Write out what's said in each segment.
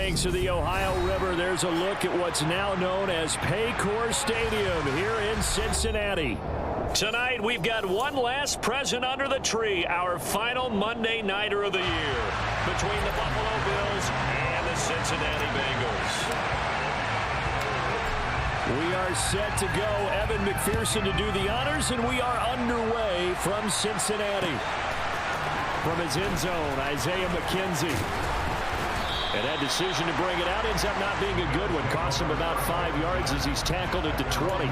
banks of the Ohio River, there's a look at what's now known as Paycor Stadium here in Cincinnati. Tonight, we've got one last present under the tree, our final Monday Nighter of the year between the Buffalo Bills and the Cincinnati Bengals. We are set to go. Evan McPherson to do the honors, and we are underway from Cincinnati. From his end zone, Isaiah McKenzie. And that decision to bring it out ends up not being a good one. Costs him about 5 yards as he's tackled at the 20.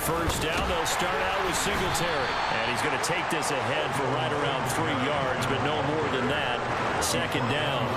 First down, they'll start out with Singletary. And he's going to take this ahead for right around 3 yards, but no more than that. Second down.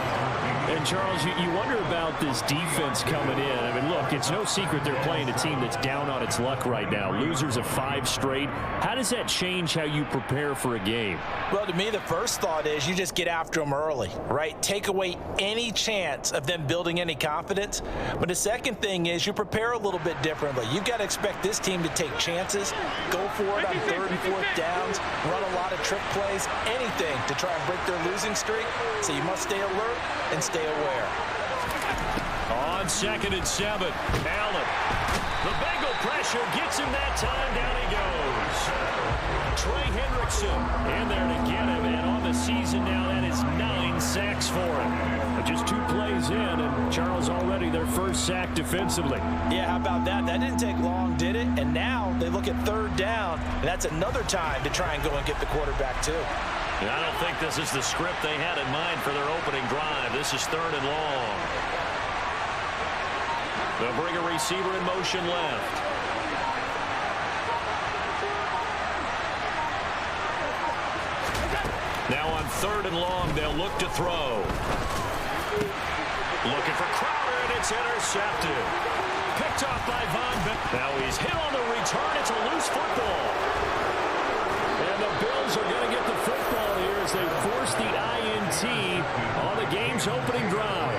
And, Charles, you wonder about this defense coming in. I mean, look, it's no secret they're playing a team that's down on its luck right now. Losers of 5 straight. How does that change how you prepare for a game? Well, to me, the first thought is you just get after them early, right? Take away any chance of them building any confidence. But the second thing is you prepare a little bit differently. You've got to expect this team to take chances, go for it on 3rd and 4th downs, run a lot of trick plays, anything to try and break their losing streak. So you must stay alert and stay aware. On 2nd and 7, Allen. The Bengal pressure gets him that time. Down he goes. Trey Hendrickson in there to get him. And on the season now, that is 9 sacks for him. But just 2 plays in, and Charles already their first sack defensively. Yeah, how about that? That didn't take long, did it? And now they look at 3rd down, and that's another time to try and go and get the quarterback too. And I don't think this is the script they had in mind for their opening drive. This is 3rd and long. They'll bring a receiver in motion left. Now on 3rd and long, they'll look to throw. Looking for Crowder, and it's intercepted. Picked off by Von Bell. Now he's hit on the return. It's a loose football. And the Bills are going to get the football here as they force the INT on the game's opening drive.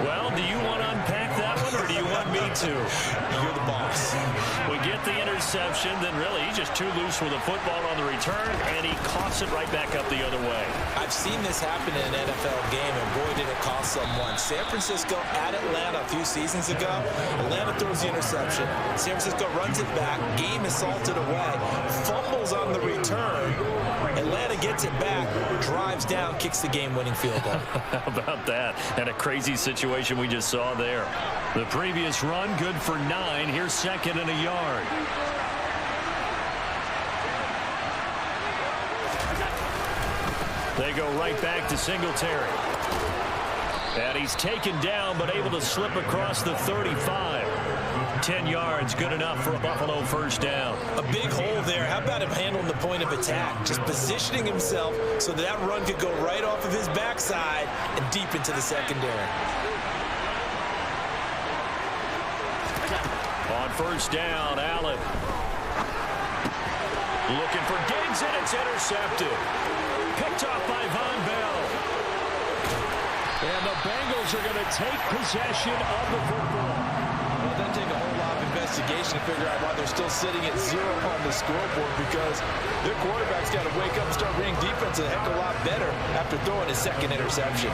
Well, do you want to unpack that one, or do you want me to? You're the boss. We get the interception, then really he's just too loose with the football on the return, and he coughs it right back up the other way. I've seen this happen in an NFL game, and boy, did it cost someone. San Francisco at Atlanta a few seasons ago. Atlanta throws the interception. San Francisco runs it back. Game is salted away. Fumbles on the return. Atlanta gets it back, drives down, kicks the game-winning field goal. How about that? And a crazy situation we just saw there. The previous run, good for 9. Here's 2nd and a yard. They go right back to Singletary. And he's taken down, but able to slip across the 35. 10 yards, good enough for a Buffalo first down. A big hole there. How about him handling the point of attack? Just positioning himself so that run could go right off of his backside and deep into the secondary. On first down, Allen. Looking for Diggs, and it's intercepted. Picked off by Von Bell. And the Bengals are going to take possession of the football. Well, it doesn't take a whole lot of investigation to figure out why they're still sitting at 0 on the scoreboard, because their quarterback's got to wake up and start reading defense a heck of a lot better after throwing his 2nd interception.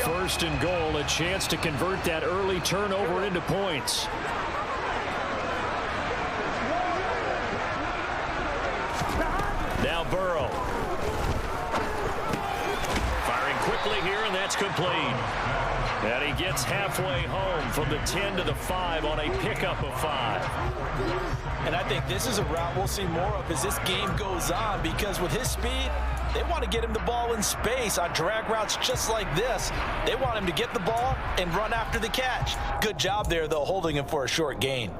First and goal, a chance to convert that early turnover into points. Now Burrow. Firing quickly here, and that's complete. And he gets halfway home from the 10 to the 5 on a pickup of 5. And I think this is a route we'll see more of as this game goes on, because with his speed, they want to get him the ball in space on drag routes just like this. They want him to get the ball and run after the catch. Good job there, though, holding him for a short gain.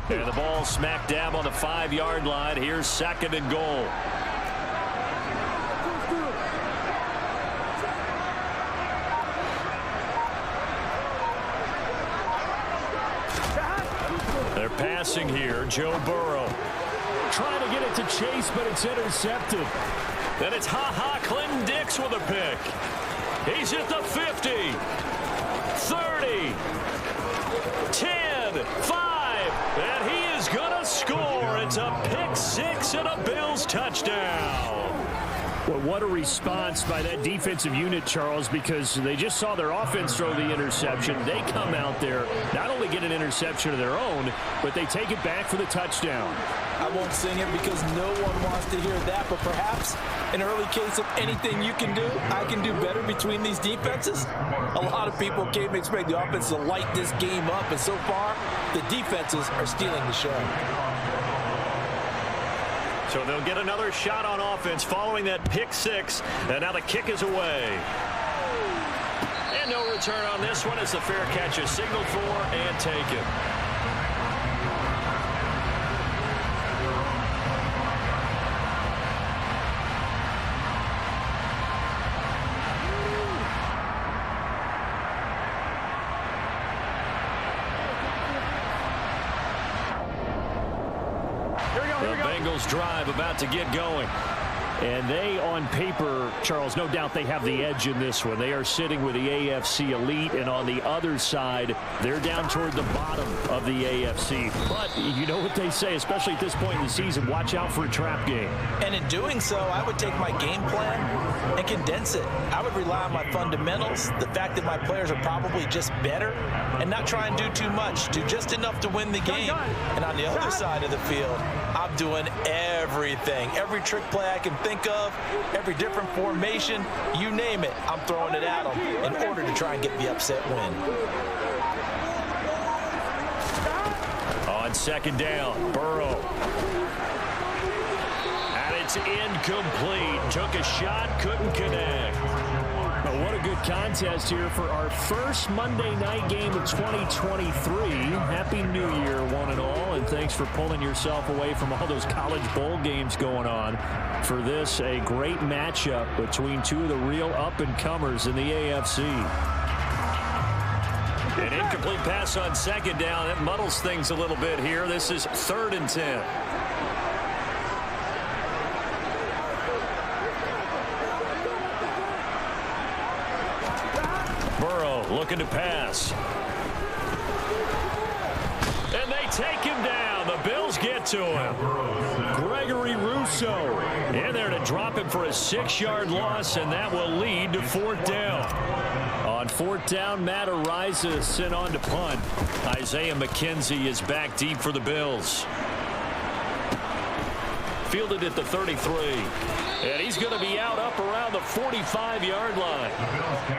And the ball smack dab on the 5-yard line. Here's 2nd and goal. They're passing here. Joe Burrow trying to get it to Chase, but it's intercepted. Then it's Clinton Dix with a pick. He's at the 50, 30, 10, 5, and he is going to score. It's a pick 6 and a Bills touchdown. Well, what a response by that defensive unit, Charles, because they just saw their offense throw the interception. They come out there, not only get an interception of their own, but they take it back for the touchdown. I won't sing it because no one wants to hear that, but perhaps an early case of anything you can do, I can do better between these defenses. A lot of people came to expect the offense to light this game up, and so far, the defenses are stealing the show. So they'll get another shot on offense following that pick 6, and now the kick is away. And no return on this one as the fair catch is signaled for and taken. Bengals drive about to get going. And they, on paper, Charles, no doubt they have the edge in this one. They are sitting with the AFC elite, and on the other side, they're down toward the bottom of the AFC. But you know what they say, especially at this point in the season, watch out for a trap game. And in doing so, I would take my game plan and condense it. I would rely on my fundamentals, the fact that my players are probably just better, and not try and do too much, do just enough to win the game. And on the other side of the field, I'm doing everything, every trick play I can think of, every different formation, you name it, I'm throwing it at them in order to try and get the upset win. On 2nd down, Burrow. And it's incomplete. Took a shot, couldn't connect. Well, what a good contest here for our first Monday night game of 2023. Happy New Year, one and all, and thanks for pulling yourself away from all those college bowl games going on. For this, a great matchup between two of the real up-and-comers in the AFC. An incomplete pass on 2nd down. That muddles things a little bit here. This is 3rd and 10. Looking to pass. And they take him down. The Bills get to him. Gregory Rousseau in there to drop him for a 6-yard loss, and that will lead to 4th down. On 4th down, Matt Araiza sent on to punt. Isaiah McKenzie is back deep for the Bills. Fielded at the 33. And he's going to be out up around the 45-yard line.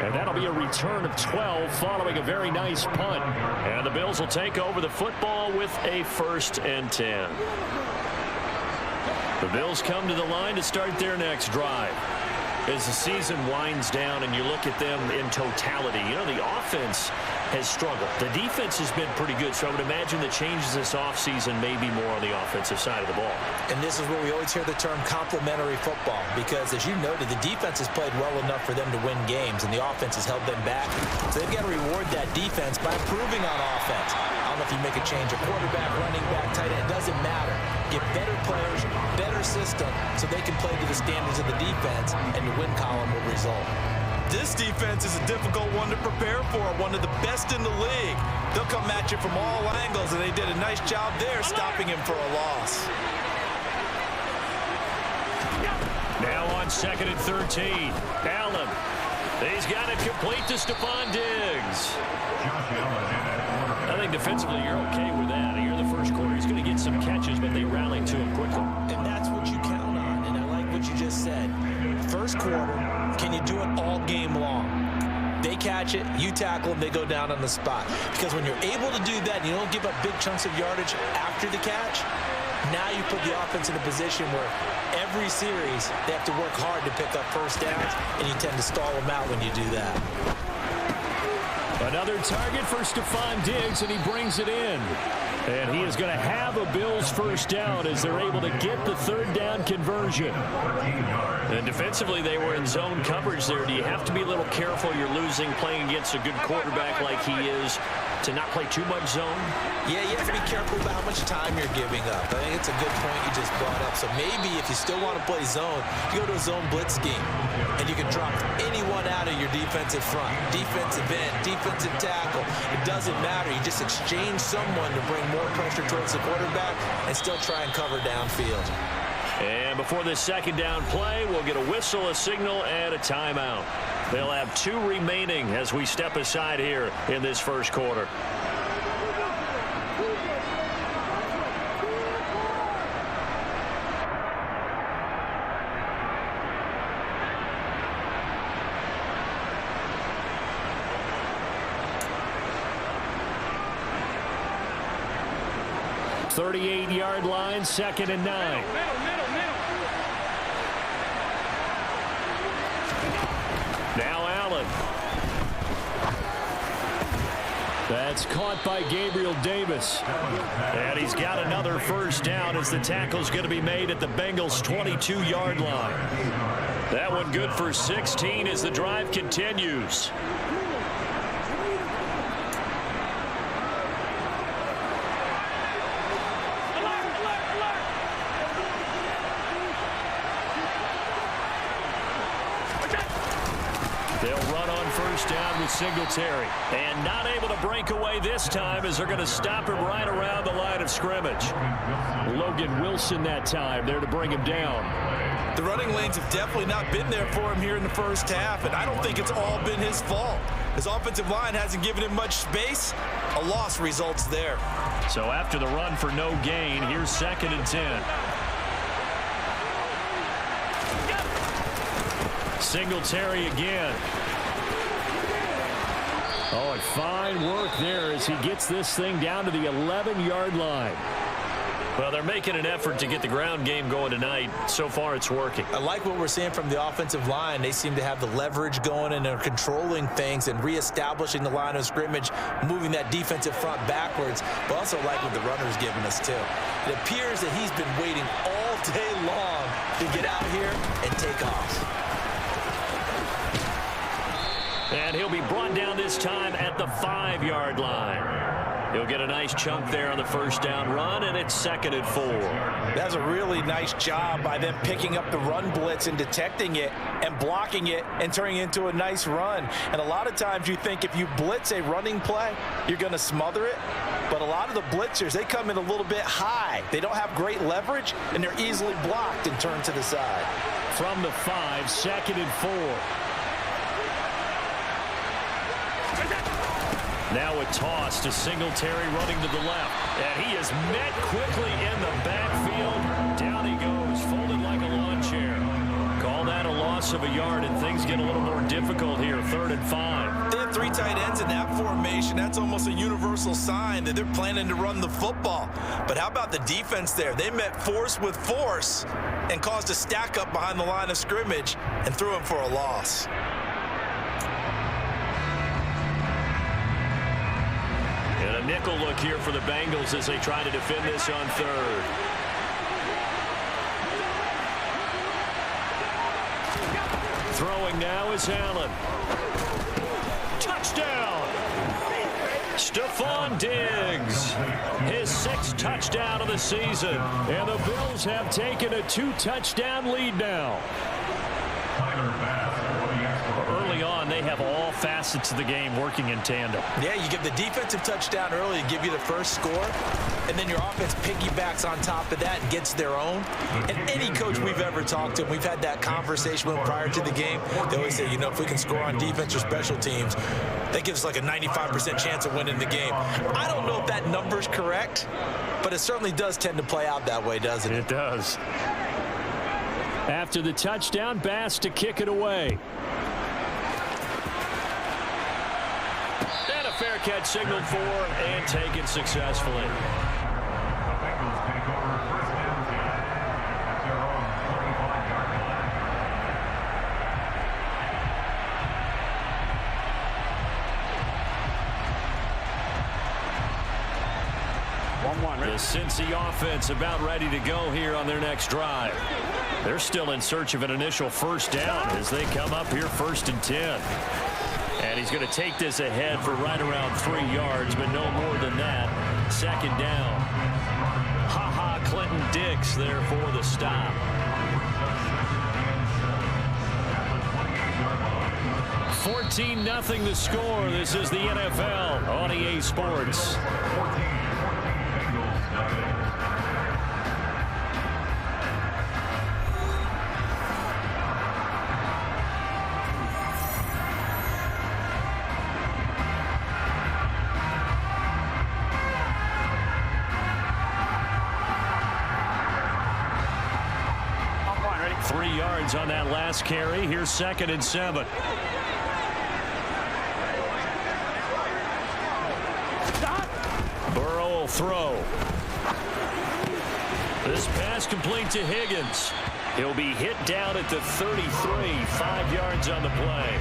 And that'll be a return of 12 following a very nice punt. And the Bills will take over the football with a 1st and 10. The Bills come to the line to start their next drive. As the season winds down and you look at them in totality, you know, the offense has struggled. The defense has been pretty good, so I would imagine the changes this offseason may be more on the offensive side of the ball. And this is where we always hear the term complementary football, because as you noted, the defense has played well enough for them to win games, and the offense has held them back. So they've got to reward that defense by improving on offense. I don't know if you make a change, a quarterback, running back, tight end, it doesn't matter. Get better players, better system, so they can play to the standards of the defense, and the win column will result. This defense is a difficult one to prepare for, one of the best in the league. They'll come at you from all angles, and they did a nice job there stopping him for a loss. Now on 2nd and 13, Allen. He's got it complete to Stephon Diggs. I think defensively you're okay with that. Here in the first quarter, he's going to get some catches, but they rally to him quickly. And that's what you count on, and I like what you just said. First quarter, can you do it all game long? They catch it, you tackle them, they go down on the spot. Because when you're able to do that, and you don't give up big chunks of yardage after the catch, now you put the offense in a position where every series they have to work hard to pick up first downs, and you tend to stall them out when you do that. Another target for Stephon Diggs, and he brings it in. And he is going to have a Bills first down as they're able to get the third down conversion. And defensively, they were in zone coverage there. Do you have to be a little careful? You're losing playing against a good quarterback like he is to not play too much zone? Yeah, you have to be careful about how much time you're giving up. I think it's a good point you just brought up. So maybe if you still want to play zone, you go to a zone blitz scheme, and you can drop anyone out of your defensive front, defensive end, defensive tackle. It doesn't matter. You just exchange someone to bring more pressure towards the quarterback and still try and cover downfield. And before this second down play, we'll get a whistle, a signal, and a timeout. They'll have 2 remaining as we step aside here in this first quarter. .38-yard line, 2nd and 9. Now Allen. That's caught by Gabriel Davis. And he's got another first down as the tackle's going to be made at the Bengals' 22-yard line. That one good for 16 as the drive continues. Down with Singletary, and not able to break away this time as they're going to stop him right around the line of scrimmage. Logan Wilson that time there to bring him down. The running lanes have definitely not been there for him here in the first half, and I don't think it's all been his fault. His offensive line hasn't given him much space. A loss results there. So after the run for no gain, here's 2nd and 10. Singletary again. Oh, and fine work there as he gets this thing down to the 11-yard line. Well, they're making an effort to get the ground game going tonight. So far, it's working. I like what we're seeing from the offensive line. They seem to have the leverage going, and they're controlling things and reestablishing the line of scrimmage, moving that defensive front backwards, but also like what the runner's giving us, too. It appears that he's been waiting all day long to get out here and take off. And he'll be brought down this time at the 5-yard line. He'll get a nice chunk there on the first down run, and it's 2nd and 4. That's a really nice job by them picking up the run blitz and detecting it and blocking it and turning it into a nice run. And a lot of times you think if you blitz a running play, you're going to smother it. But a lot of the blitzers, they come in a little bit high. They don't have great leverage, and they're easily blocked and turned to the side. From the 5, 2nd and 4. Now a toss to Singletary running to the left. And he is met quickly in the backfield. Down he goes, folded like a lawn chair. Call that a loss of a yard, and things get a little more difficult here. 3rd and 5. They have 3 tight ends in that formation. That's almost a universal sign that they're planning to run the football. But how about the defense there? They met force with force and caused a stack up behind the line of scrimmage and threw him for a loss. And a nickel look here for the Bengals as they try to defend this on 3rd. Throwing now is Allen. Touchdown! Stephon Diggs, his 6th touchdown of the season. And the Bills have taken a 2-touchdown lead now. Early on, they have all facets of the game working in tandem. Yeah, you give the defensive touchdown early to give you the first score, and then your offense piggybacks on top of that and gets their own. And any coach we've ever talked to, we've had that conversation with prior to the game, they always say, you know, if we can score on defense or special teams, that gives us like a 95% chance of winning the game. I don't know if that number's correct, but it certainly does tend to play out that way, doesn't it? It does. After the touchdown, Bass to kick it away. And a fair catch signaled for and taken successfully. The Cincy offense about ready to go here on their next drive. They're still in search of an initial first down as they come up here 1st and 10. And he's going to take this ahead for right around 3 yards, but no more than that. 2nd down. Ha-ha, Clinton Dix there for the stop. 14-0 the score. This is the NFL on EA Sports. On that last carry. Here's 2nd and 7. Burrow will throw. This pass complete to Higgins. He'll be hit down at the 33, 5 yards on the play.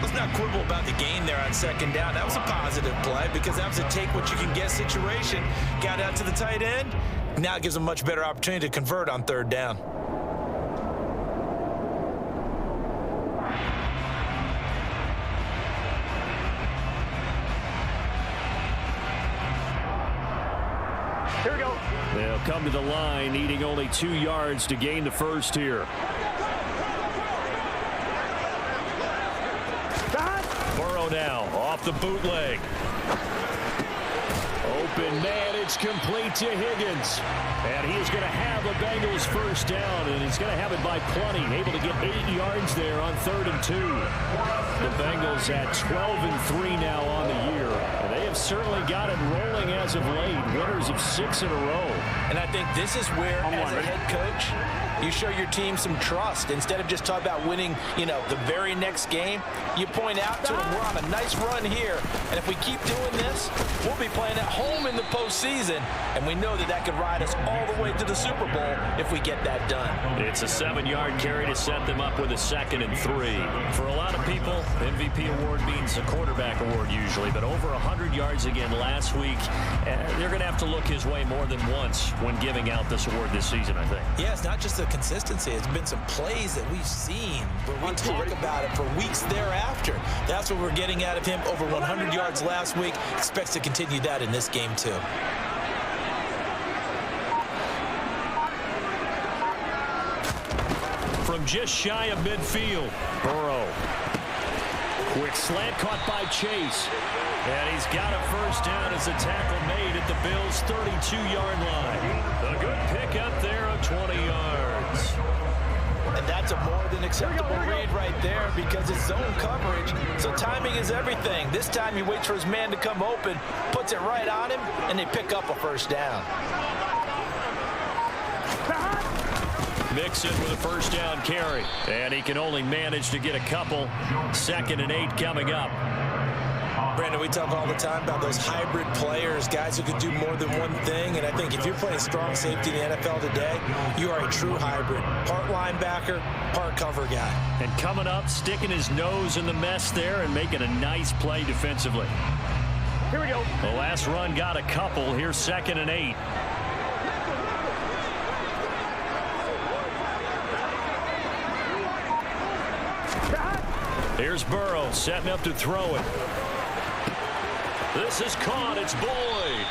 Let's not quibble about the gain there on 2nd down. That was a positive play because that was a take what you can get situation. Got out to the tight end. Now it gives them a much better opportunity to convert on 3rd down. Here we go. They'll come to the line, needing only 2 yards to gain the first here. Burrow now off the bootleg. Open man, it's complete to Higgins. And he is going to have a Bengals first down, and he's going to have it by plenty. Able to get 8 yards there on 3rd and 2. The Bengals at 12-3 now on the year. And they have certainly got it rolling as of late. Winners of 6 in a row. And I think this is where, as a head coach, you show your team some trust. Instead of just talking about winning, the very next game, you point out to them, we're on a nice run here. And if we keep doing this, we'll be playing at home in the postseason. And we know that that could ride us all the way to the Super Bowl if we get that done. It's a 7-yard carry to set them up with a 2nd and 3. For a lot of people, MVP award means a quarterback award usually. But over 100 yards again last week, they're going to have to look his way more than once when giving out this award this season, I think. Yeah, it's not just the consistency. It's been some plays that we've seen, but we talk about it for weeks thereafter. That's what we're getting out of him. Over 100 yards last week. Expects to continue that in this game, too. From just shy of midfield, Burrow. Quick slant caught by Chase. And he's got a first down as a tackle made at the Bills' 32-yard line. A good pickup there of 20 yards. And that's a more than acceptable read right there because it's zone coverage. So timing is everything. This time he waits for his man to come open, puts it right on him, and they pick up a first down. Mixon with a first down carry. And he can only manage to get a couple. 2nd and 8 coming up. Brandon, we talk all the time about those hybrid players, guys who can do more than one thing. And I think if you're playing strong safety in the NFL today, you are a true hybrid. Part linebacker, part cover guy. And coming up, sticking his nose in the mess there and making a nice play defensively. Here we go. The last run got a couple. Here's 2nd and 8. Here's Burrow setting up to throw it. This is caught. It's Boyd.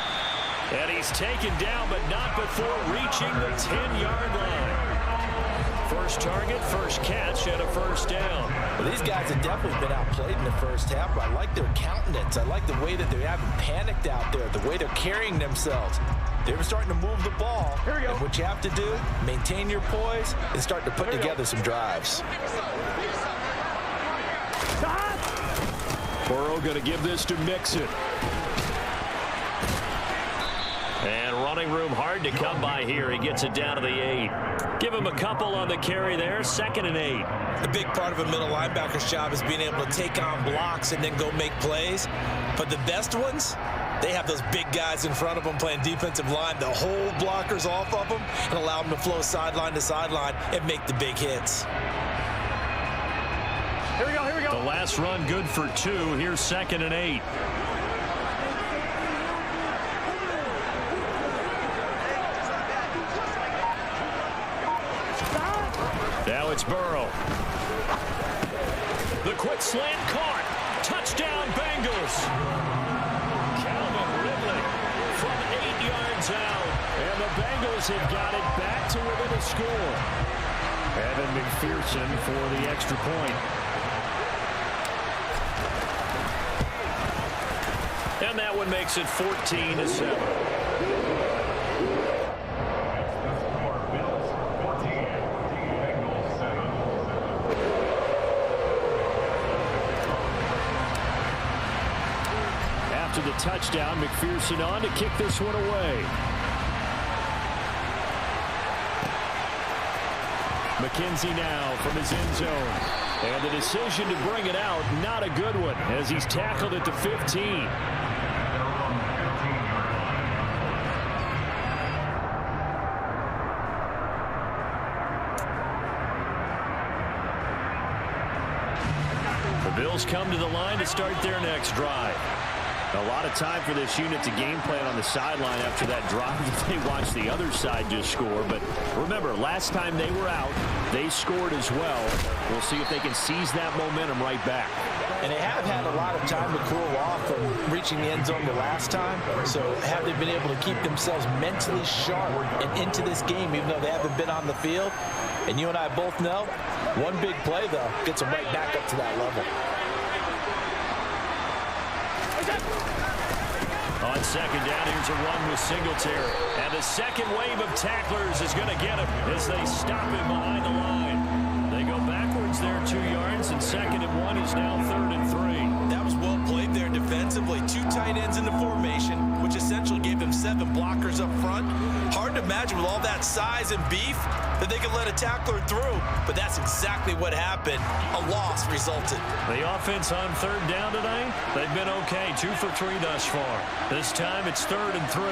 And he's taken down, but not before reaching the 10-yard line. First target, first catch, and a first down. Well, these guys have definitely been outplayed in the first half, but I like their countenance. I like the way that they haven't panicked out there, the way they're carrying themselves. They're starting to move the ball. Here we go. And what you have to do, maintain your poise and start to put together some drives. Burrow going to give this to Mixon. And running room hard to come by here. He gets it down to the 8. Give him a couple on the carry there. 2nd and 8. A big part of a middle linebacker's job is being able to take on blocks and then go make plays. But the best ones, they have those big guys in front of them playing defensive line. They'll hold blockers off of them and allow them to flow sideline to sideline and make the big hits. Here we go, here we go. The last run good for 2. Here's 2nd and 8. it's Burrow. The quick slant caught. Touchdown, Bengals. Calvin Ridley from 8 yards out. And the Bengals have got it back to within a score. Evan McPherson for the extra point. And that one makes it 14-7. After the touchdown, McPherson on to kick this one away. McKenzie now from his end zone. And the decision to bring it out, not a good one, as he's tackled at the 15. The Bills come to the line to start their next drive. A lot of time for this unit to game plan on the sideline after that drive. They watched the other side just score. But remember, last time they were out, they scored as well. We'll see if they can seize that momentum right back. And they have had a lot of time to cool off from reaching the end zone the last time. So have they been able to keep themselves mentally sharp and into this game, even though they haven't been on the field? And you and I both know, one big play, though, gets them right back up to that level. On second down, here's a run with Singletary. And the second wave of tacklers is going to get him as they stop him behind the line. They go backwards there 2 yards, and 2nd and 1 is now 3rd and 3. That was well played there defensively. 2 tight ends in the formation, which essentially gave them 7 blockers up front. Hard to imagine with all that size and beef that they could let a tackler through, but that's exactly what happened. A loss resulted. The offense on 3rd down tonight, they've been okay. 2 for 3 thus far. This time it's 3rd and 3.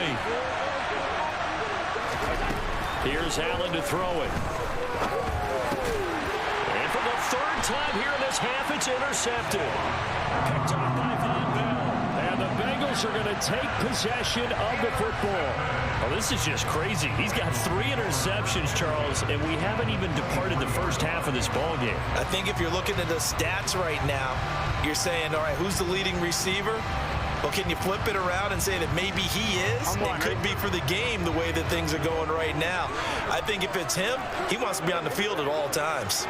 Here's Allen to throw it. And for the 3rd time here in this half, it's intercepted. Picked off by Von Bell. And the Bengals are going to take possession of the football. Oh, this is just crazy. He's got 3 interceptions, Charles, and we haven't even departed the first half of this ball game. I think if you're looking at the stats right now, you're saying, all right, who's the leading receiver? Well, can you flip it around and say that maybe he is? It could be for the game the way that things are going right now. I think if it's him, he wants to be on the field at all times.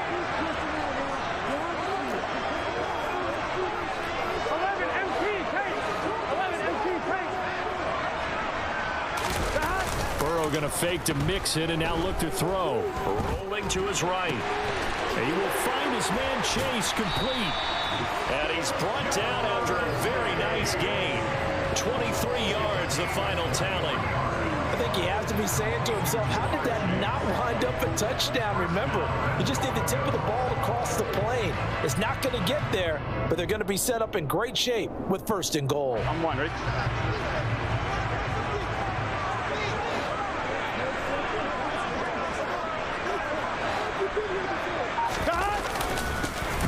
Burrow going to fake to mix it and now look to throw. Rolling to his right. He will find his man Chase complete. And he's brought down after a very nice gain. 23 yards, the final tally. I think he has to be saying to himself, how did that not wind up a touchdown? Remember, you just need the tip of the ball across the plane. It's not going to get there, but they're going to be set up in great shape with 1st and goal. I'm wondering.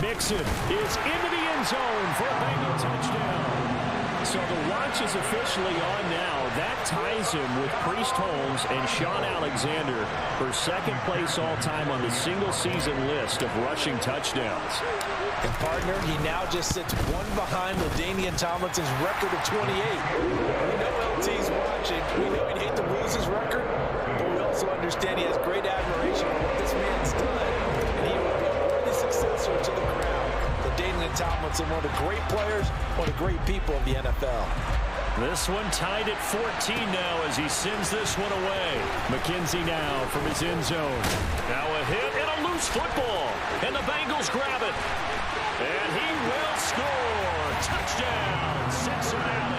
Mixon is into the end zone for a Bengal touchdown. So the watch is officially on now. That ties him with Priest Holmes and Sean Alexander for 2nd place all-time on the single-season list of rushing touchdowns. And partner, he now just sits 1 behind LaDainian Tomlinson's record of 28. We know LT's watching. We know he'd hate to lose his record, but we also understand he has great admiration for what this man's done, and he will be a worthy successor to the crown. LaDainian Tomlinson, one of the great players, one of the great people of the NFL. This one tied at 14 now as he sends this one away. McKenzie now from his end zone. Now a hit and a loose football. And the Bengals grab it. And he will score. Touchdown, Cincinnati.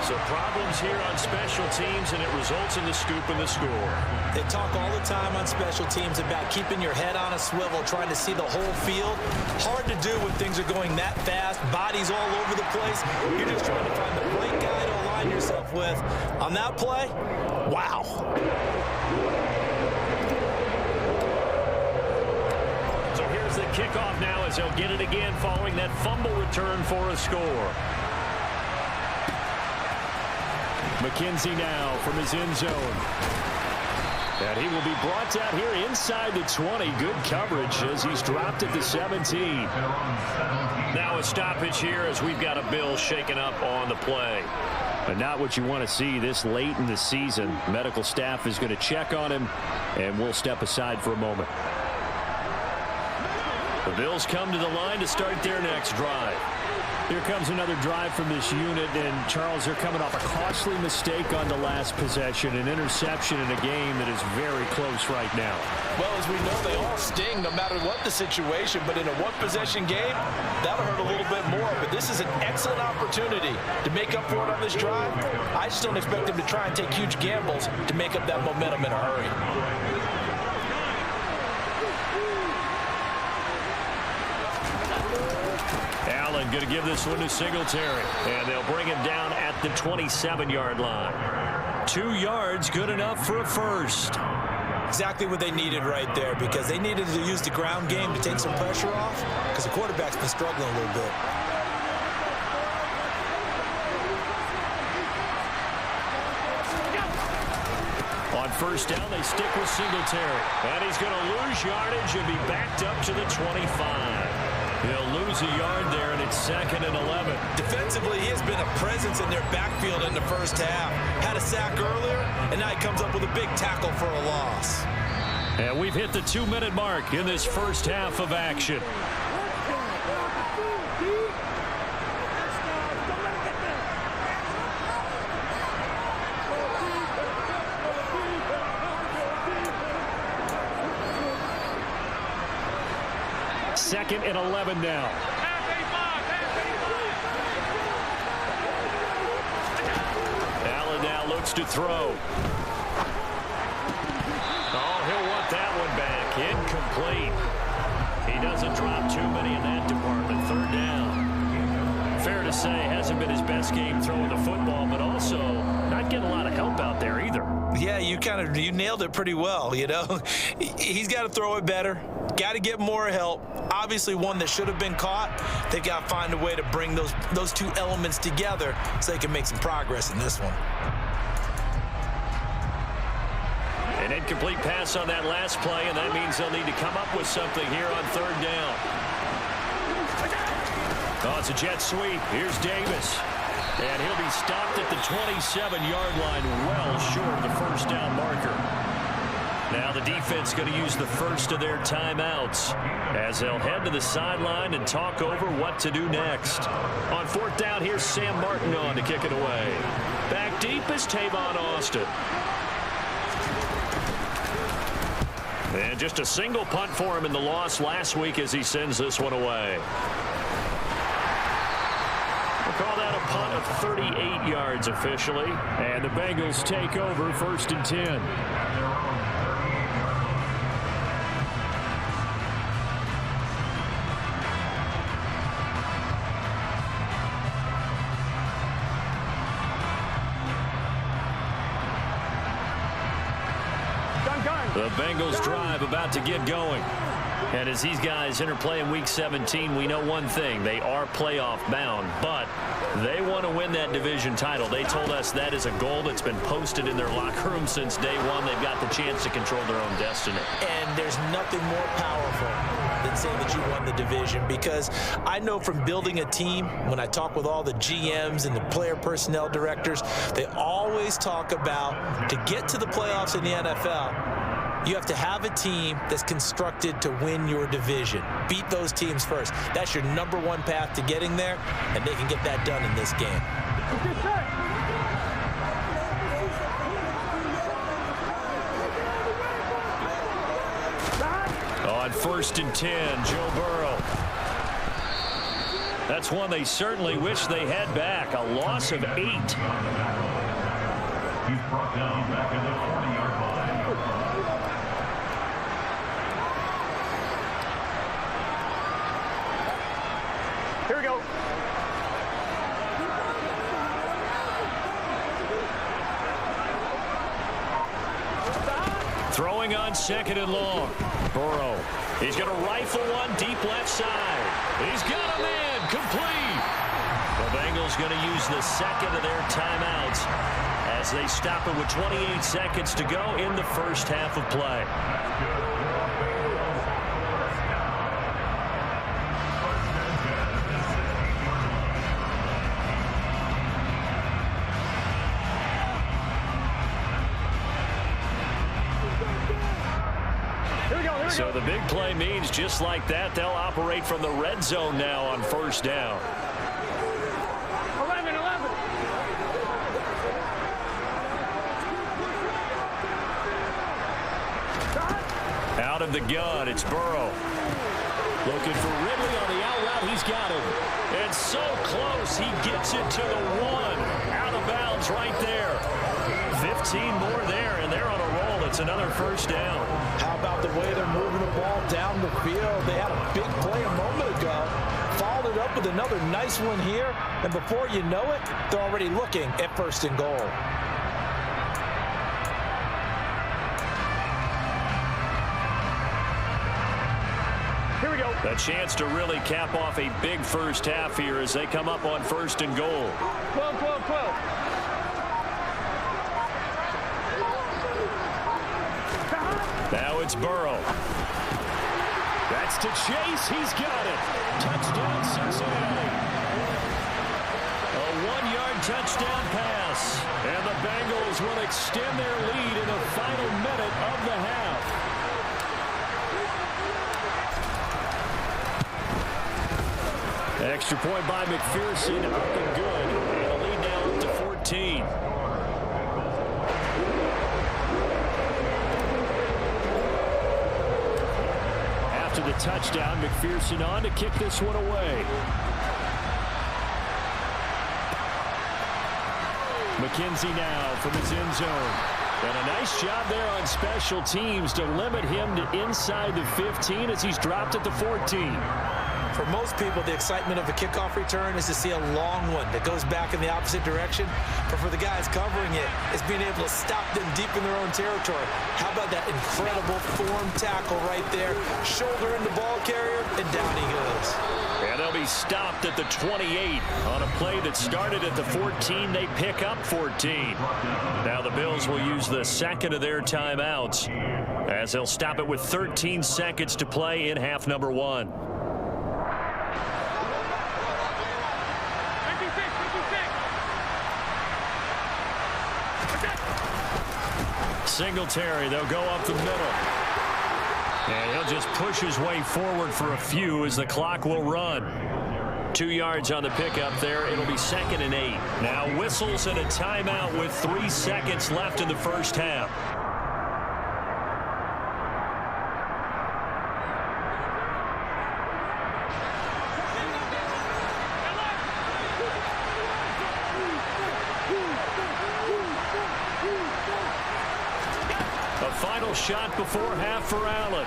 So problems here on special teams, and it results in the scoop and the score. They talk all the time on special teams about keeping your head on a swivel, trying to see the whole field. Hard to do when things are going that fast, bodies all over the place. You're just trying to find the right guy to align yourself with. On that play, wow. So here's the kickoff now as they'll get it again following that fumble return for a score. McKenzie now from his end zone. And he will be brought down here inside the 20. Good coverage as he's dropped at the 17. Now a stoppage here as we've got a Bill shaken up on the play. But not what you want to see this late in the season. Medical staff is going to check on him, and we'll step aside for a moment. The Bills come to the line to start their next drive. Here comes another drive from this unit, and Charles, they're coming off a costly mistake on the last possession, an interception in a game that is very close right now. Well, as we know, they all sting no matter what the situation, but in a one-possession game, that'll hurt a little bit more. But this is an excellent opportunity to make up for it on this drive. I just don't expect them to try and take huge gambles to make up that momentum in a hurry. Allen going to give this one to Singletary, and they'll bring him down at the 27-yard line. 2 yards, good enough for a first. Exactly what they needed right there, because they needed to use the ground game to take some pressure off, because the quarterback's been struggling a little bit. On first down, they stick with Singletary, and he's going to lose yardage and be backed up to the 25. He'll lose a yard there, and it's 2nd and 11. Defensively, he has been a presence in their backfield in the first half. Had a sack earlier, and now he comes up with a big tackle for a loss. And we've hit the 2-minute mark in this first half of action. Second and 11 now. Allen now looks to throw. Oh, he'll want that one back. Incomplete. He doesn't drop too many in that department. 3rd down. Fair to say, hasn't been his best game throwing the football, but also not getting a lot of help out there either. Yeah, you nailed it pretty well, you know. He's got to throw it better. Got to get more help. Obviously one that should have been caught. They got to find a way to bring those two elements together so they can make some progress in this one. An incomplete pass on that last play, and that means they'll need to come up with something here on 3rd down. Oh, it's a jet sweep. Here's Davis. And he'll be stopped at the 27-yard line, well short of the first down marker. Now the defense going to use the first of their timeouts as they'll head to the sideline and talk over what to do next. On 4th down, here's Sam Martin on to kick it away. Back deep is Tavon Austin. And just a single punt for him in the loss last week as he sends this one away. We'll call that a punt of 38 yards officially. And the Bengals take over 1st and 10. The Bengals drive about to get going. And as these guys interplay in Week 17, we know one thing. They are playoff bound, but they want to win that division title. They told us that is a goal that's been posted in their locker room since day one. They've got the chance to control their own destiny. And there's nothing more powerful than saying that you won the division, because I know from building a team, when I talk with all the GMs and the player personnel directors, they always talk about to get to the playoffs in the NFL, you have to have a team that's constructed to win your division. Beat those teams first. That's your #1 path to getting there, and they can get that done in this game. On 1st and 10, Joe Burrow. That's one they certainly wish they had back. A loss of 8. He's brought down back at the 40-yard line. Here we go. Throwing on 2nd and long. Burrow. He's going to rifle one deep left side. He's got a man. Complete. The Bengals going to use the second of their timeouts as they stop it with 28 seconds to go in the first half of play. So the big play means just like that, they'll operate from the red zone now on first down. 11. Out of the gun, it's Burrow. Looking for Ridley on the out route. He's got him. And so close, he gets it to the one. Out of bounds right there. 15 more there, and they're on a roll. It's another first down. How about the way they're moving the ball down the field? They had a big play a moment ago. Followed it up with another nice one here. And before you know it, they're already looking at first and goal. Here we go. A chance to really cap off a big first half here as they come up on first and goal. 12. Now it's Burrow. That's to Chase. He's got it. Touchdown, Cincinnati. A 1-yard touchdown pass. And the Bengals will extend their lead in the final minute of the half. Extra point by McPherson. Up and good. And a lead now up to 14. After the touchdown, McPherson on to kick this one away. McKenzie now from his end zone. And a nice job there on special teams to limit him to inside the 15 as he's dropped at the 14. For most people, the excitement of a kickoff return is to see a long one that goes back in the opposite direction. But for the guys covering it, it's being able to stop them deep in their own territory. How about that incredible form tackle right there? Shoulder in the ball carrier, and down he goes. And they'll be stopped at the 28 on a play that started at the 14. They pick up 14. Now the Bills will use the second of their timeouts as they'll stop it with 13 seconds to play in half number 1. Singletary, they'll go up the middle. And he'll just push his way forward for a few as the clock will run. 2 yards on the pickup there. It'll be 2nd and 8. Now whistles and a timeout with 3 seconds left in the first half. A final shot before half for Allen.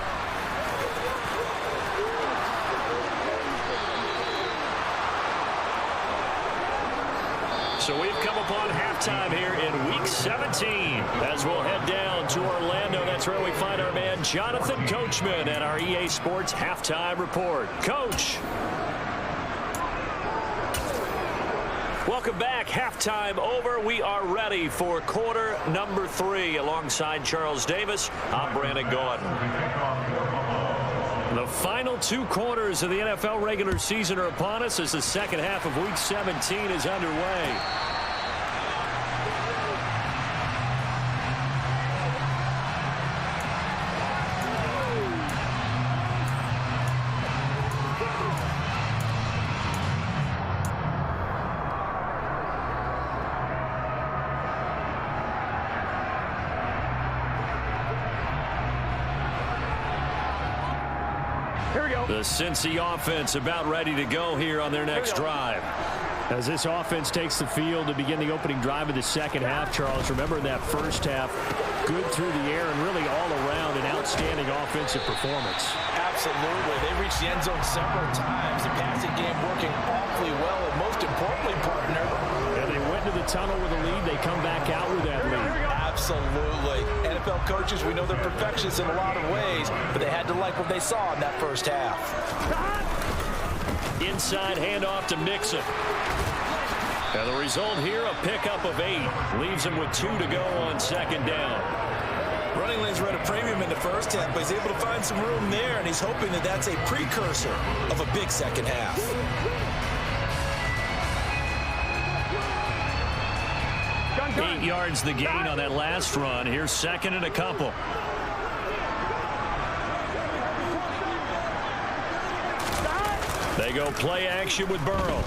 So we've come upon halftime here in Week 17 as we'll head down to Orlando. That's where we find our man Jonathan Coachman at our EA Sports Halftime Report. Coach. Welcome back. Halftime over. We are ready for quarter number 3 alongside Charles Davis. I'm Brandon Gordon. The final 2 quarters of the NFL regular season are upon us as the second half of Week 17 is underway. The Cincy offense about ready to go here on their next drive. As this offense takes the field to begin the opening drive of the second half, Charles, remember in that first half, good through the air and really all around an outstanding offensive performance. Absolutely. They reached the end zone several times. The passing game working awfully well, and most importantly, partner. And they went to the tunnel with a lead. They come back out with that lead. Absolutely. NFL coaches, we know they're perfectionists in a lot of ways, but they had to like what they saw in that first half. Inside handoff to Mixon. And the result here, a pickup of 8. Leaves him with 2 to go on second down. Running lanes were at a premium in the first half, but he's able to find some room there, and he's hoping that that's a precursor of a big second half. 8 yards the gain on that last run. Here's second and a couple. They go play action with Burrow.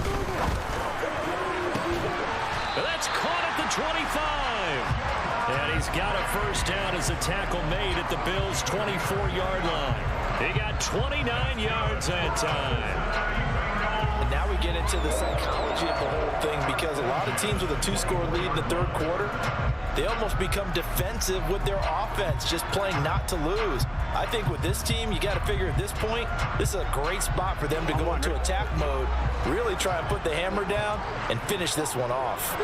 That's caught at the 25. And he's got a first down as the tackle made at the Bills' 24-yard line. He got 29 yards that time. And now we get into the psychology of the whole thing, because a lot of teams with a 2-score lead in the third quarter, they almost become defensive with their offense, just playing not to lose. I think with this team, you got to figure at this point, this is a great spot for them to go into attack mode, really try and put the hammer down and finish this one off.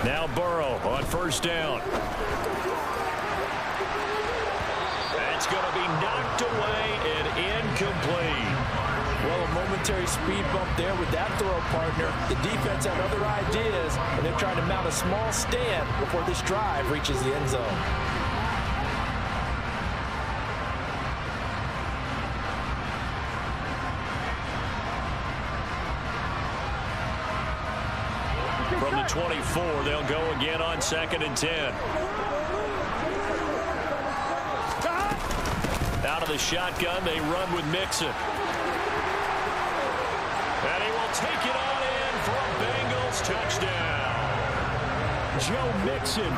Now Burrow on first down. That's going to be knocked away and incomplete. Well, a momentary speed bump there with that throw, partner. The defense had other ideas, and they're trying to mount a small stand before this drive reaches the end zone. From the 24, they'll go again on second and 10. Out of the shotgun, they run with Mixon. And he will take it on in for a Bengals touchdown. Joe Mixon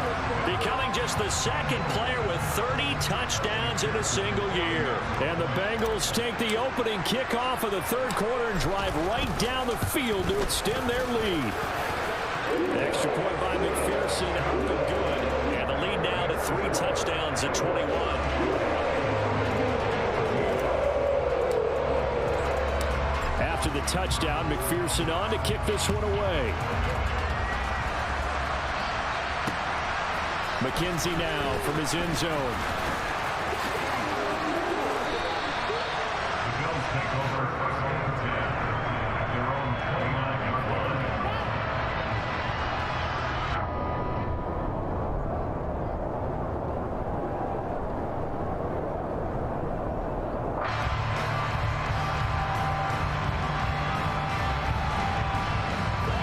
becoming just the second player with 30 touchdowns in a single year. And the Bengals take the opening kickoff of the third quarter and drive right down the field to extend their lead. Extra point by McPherson, up and good. And the lead now to 3 touchdowns at 21. After the touchdown, McPherson on to kick this one away. McKenzie now from his end zone. The Bills take over first and 10 at their own 29-yard line.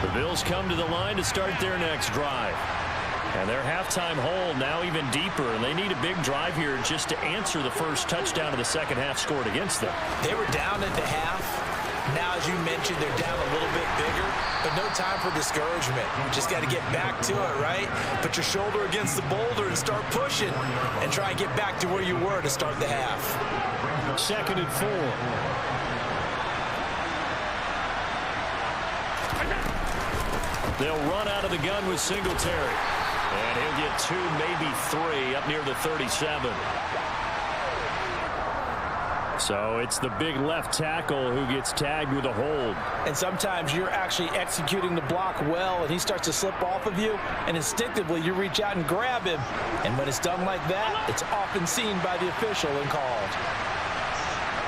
The Bills come to the line to start their next drive. And their halftime hold now even deeper. And they need a big drive here just to answer the first touchdown of the second half scored against them. They were down at the half. Now, as you mentioned, they're down a little bit bigger, but no time for discouragement. Just got to get back to it, right? Put your shoulder against the boulder and start pushing and try and get back to where you were to start the half. Second and 4. They'll run out of the gun with Singletary. And he'll get 2, maybe 3 up near the 37. So it's the big left tackle who gets tagged with a hold. And sometimes you're actually executing the block well, and he starts to slip off of you, and instinctively you reach out and grab him. And when it's done like that, it's often seen by the official and called.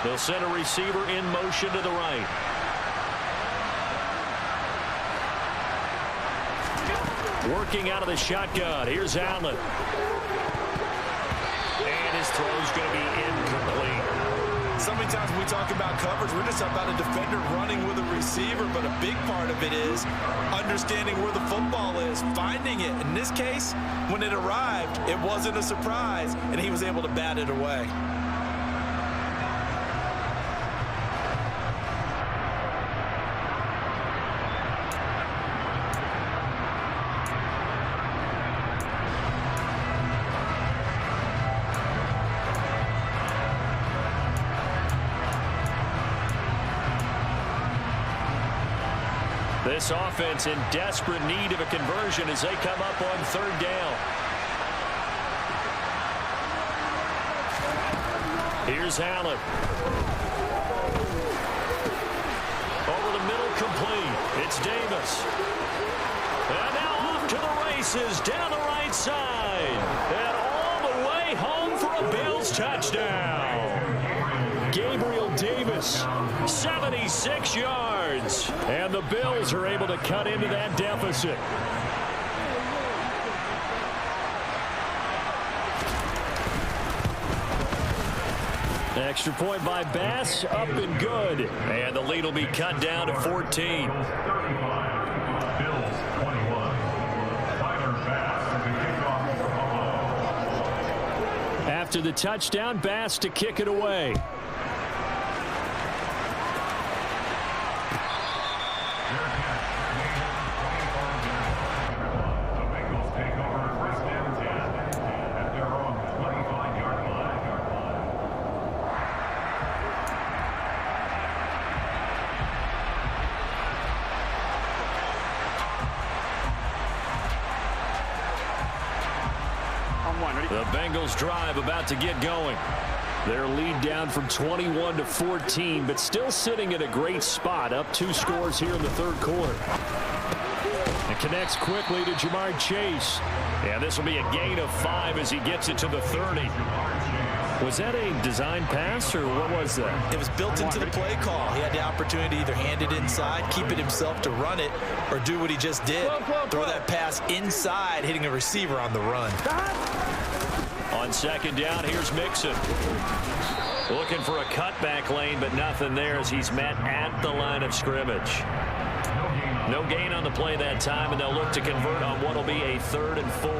They'll send a receiver in motion to the right. Working out of the shotgun. Here's Allen. And his throw's going to be incomplete. So many times when we talk about coverage, we're just about a defender running with a receiver, but a big part of it is understanding where the football is, finding it. In this case, when it arrived, it wasn't a surprise, and he was able to bat it away. This offense in desperate need of a conversion as they come up on third down. Here's Allen. Over the middle, complete. It's Davis. And now off to the races down the right side. And all the way home for a Bills touchdown. Gabriel Davis. 76 yards. And the Bills are able to cut into that deficit. Extra point by Bass, up and good. And the lead will be cut down to 14. Bills 21. Tyler Bass to kick off for Buffalo. After the touchdown, Bass to kick it away. The Bengals take over first and 10 at their own 25-yard line. The Bengals drive about to get going. Their lead down from 21 to 14, but still sitting at a great spot, up 2 scores here in the third quarter. And connects quickly to Jamar Chase. And this will be a gain of 5 as he gets it to the 30. Was that a design pass, or what was that? It was built into the play call. He had the opportunity to either hand it inside, keep it himself to run it, or do what he just did. Throw that pass inside, hitting a receiver on the run. On second down, here's Mixon. Looking for a cutback lane, but nothing there as he's met at the line of scrimmage. No gain on the play that time, and they'll look to convert on what will be a 3rd and 4.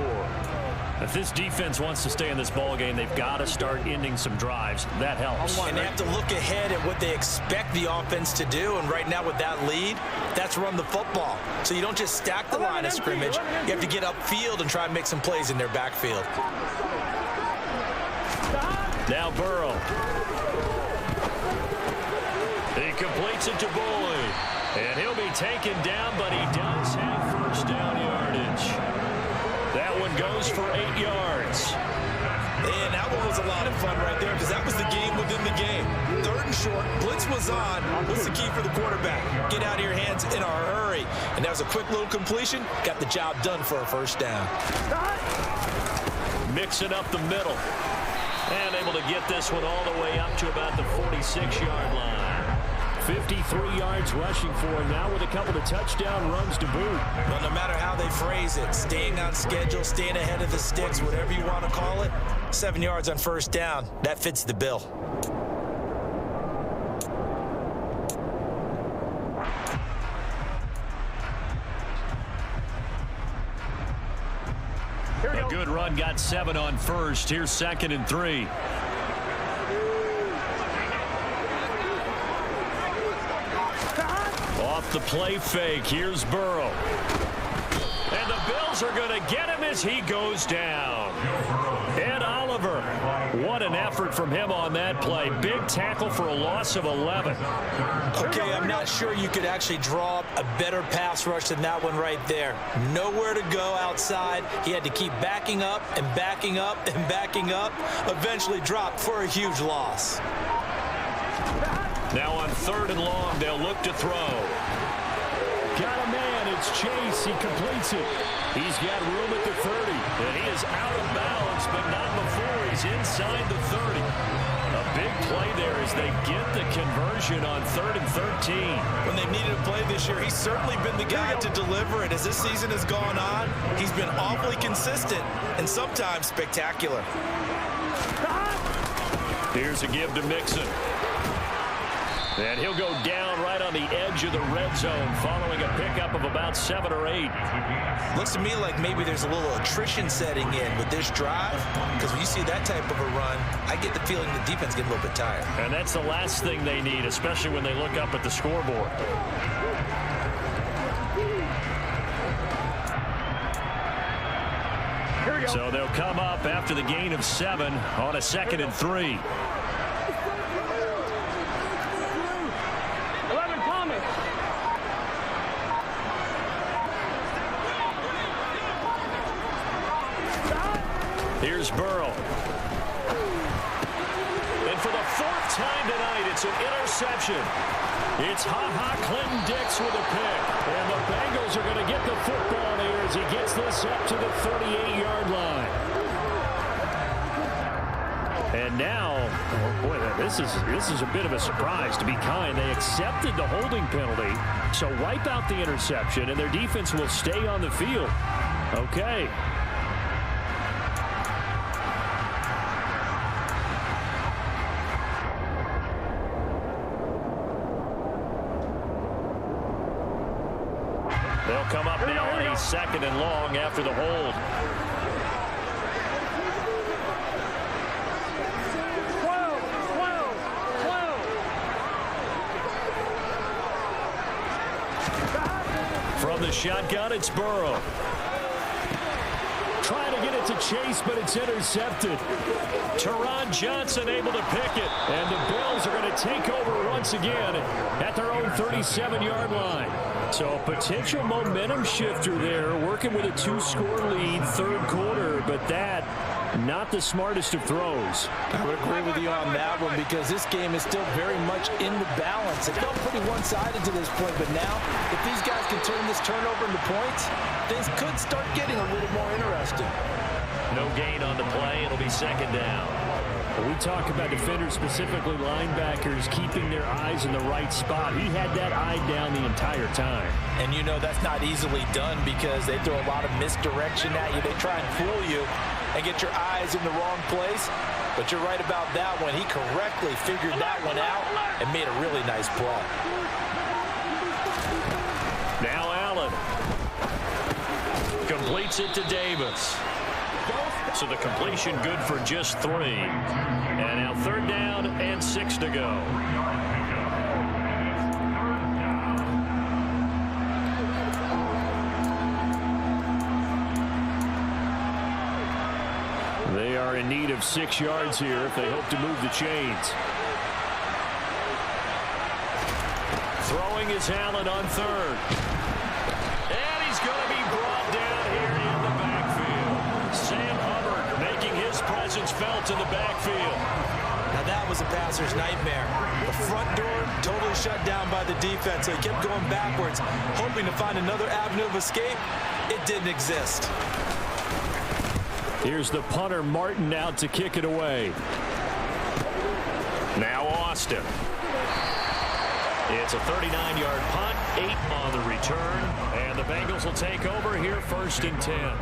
If this defense wants to stay in this ballgame, they've got to start ending some drives. That helps. And they have to look ahead at what they expect the offense to do. And right now with that lead, that's run the football. So you don't just stack the line of scrimmage. You have to get upfield and try and make some plays in their backfield. Now Burrow. He completes it to Boyd. And he'll be taken down, but he does have first down yardage. That one goes for 8 yards. And that one was a lot of fun right there because that was the game within the game. 3rd and short, blitz was on. What's the key for the quarterback? Get out of your hands in a hurry. And that was a quick little completion. Got the job done for a first down. Mixing up the middle. And able to get this one all the way up to about the 46-yard line. 53 yards rushing for him now with a couple of touchdown runs to boot. Well, no matter how they phrase it, staying on schedule, staying ahead of the sticks, whatever you want to call it, 7 yards on first down, that fits the bill. A good run, got 7 on first. Here's 2nd and 3. Off the play fake, here's Burrow. And the Bills are going to get him as he goes down. Ed Oliver, what an effort from him on that play. Big tackle for a loss of 11. Okay, I'm not sure you could actually draw up a better pass rush than that one right there. Nowhere to go outside. He had to keep backing up and backing up and backing up. Eventually dropped for a huge loss. Now on 3rd and long, they'll look to throw. Got a man, it's Chase, he completes it. He's got room at the 30, and he is out of bounds, but not before he's inside the 30. A big play there as they get the conversion on 3rd and 13. When they've needed a play this year, he's certainly been the guy to deliver it. As this season has gone on, he's been awfully consistent and sometimes spectacular. Here's a give to Mixon. And he'll go down right on the edge of the red zone following a pickup of about 7 or 8. Looks to me like maybe there's a little attrition setting in with this drive, because when you see that type of a run, I get the feeling the defense getting a little bit tired. And that's the last thing they need, especially when they look up at the scoreboard. So they'll come up after the gain of 7 on a 2nd and 3. Here's Burrow. And for the 4th time tonight, it's an interception. It's Clinton Dix with a pick. And the Bengals are going to get the football here as he gets this up to the 38-yard line. And now, oh boy, this is a bit of a surprise, to be kind. They accepted the holding penalty, so wipe out the interception, and their defense will stay on the field. Okay. They'll come up now on a 2nd and long after the hold. From the shotgun, it's Burrow. Trying to get it to Chase, but it's intercepted. Teron Johnson able to pick it. And the Bills are going to take over once again at their own 37-yard line. So a potential momentum shifter there, working with a 2-score lead, 3rd quarter, but that not the smartest of throws. I would agree with you on that one because this game is still very much in the balance. It felt pretty one-sided to this point, but now if these guys can turn this turnover into points, things could start getting a little more interesting. No gain on the play. It'll be 2nd down. We talk about defenders, specifically linebackers, keeping their eyes in the right spot. He had that eye down the entire time. And you know that's not easily done because they throw a lot of misdirection at you. They try and fool you and get your eyes in the wrong place. But you're right about that one. He correctly figured that one out and made a really nice play. Now Allen completes it to Davis. So the completion good for just 3. And now 3rd down and 6 to go. They are in need of 6 yards here if they hope to move the chains. Throwing is Allen on 3rd. And he's going to be brought down here in the backfield. Sam Hubbard making his presence felt in the backfield. Now that was a passer's nightmare. The front door totally shut down by the defense. So he kept going backwards, hoping to find another avenue of escape. It didn't exist. Here's the punter, Martin, out to kick it away. Now Austin. It's a 39-yard punt, 8 on the return, and the Bengals will take over here 1st and 10.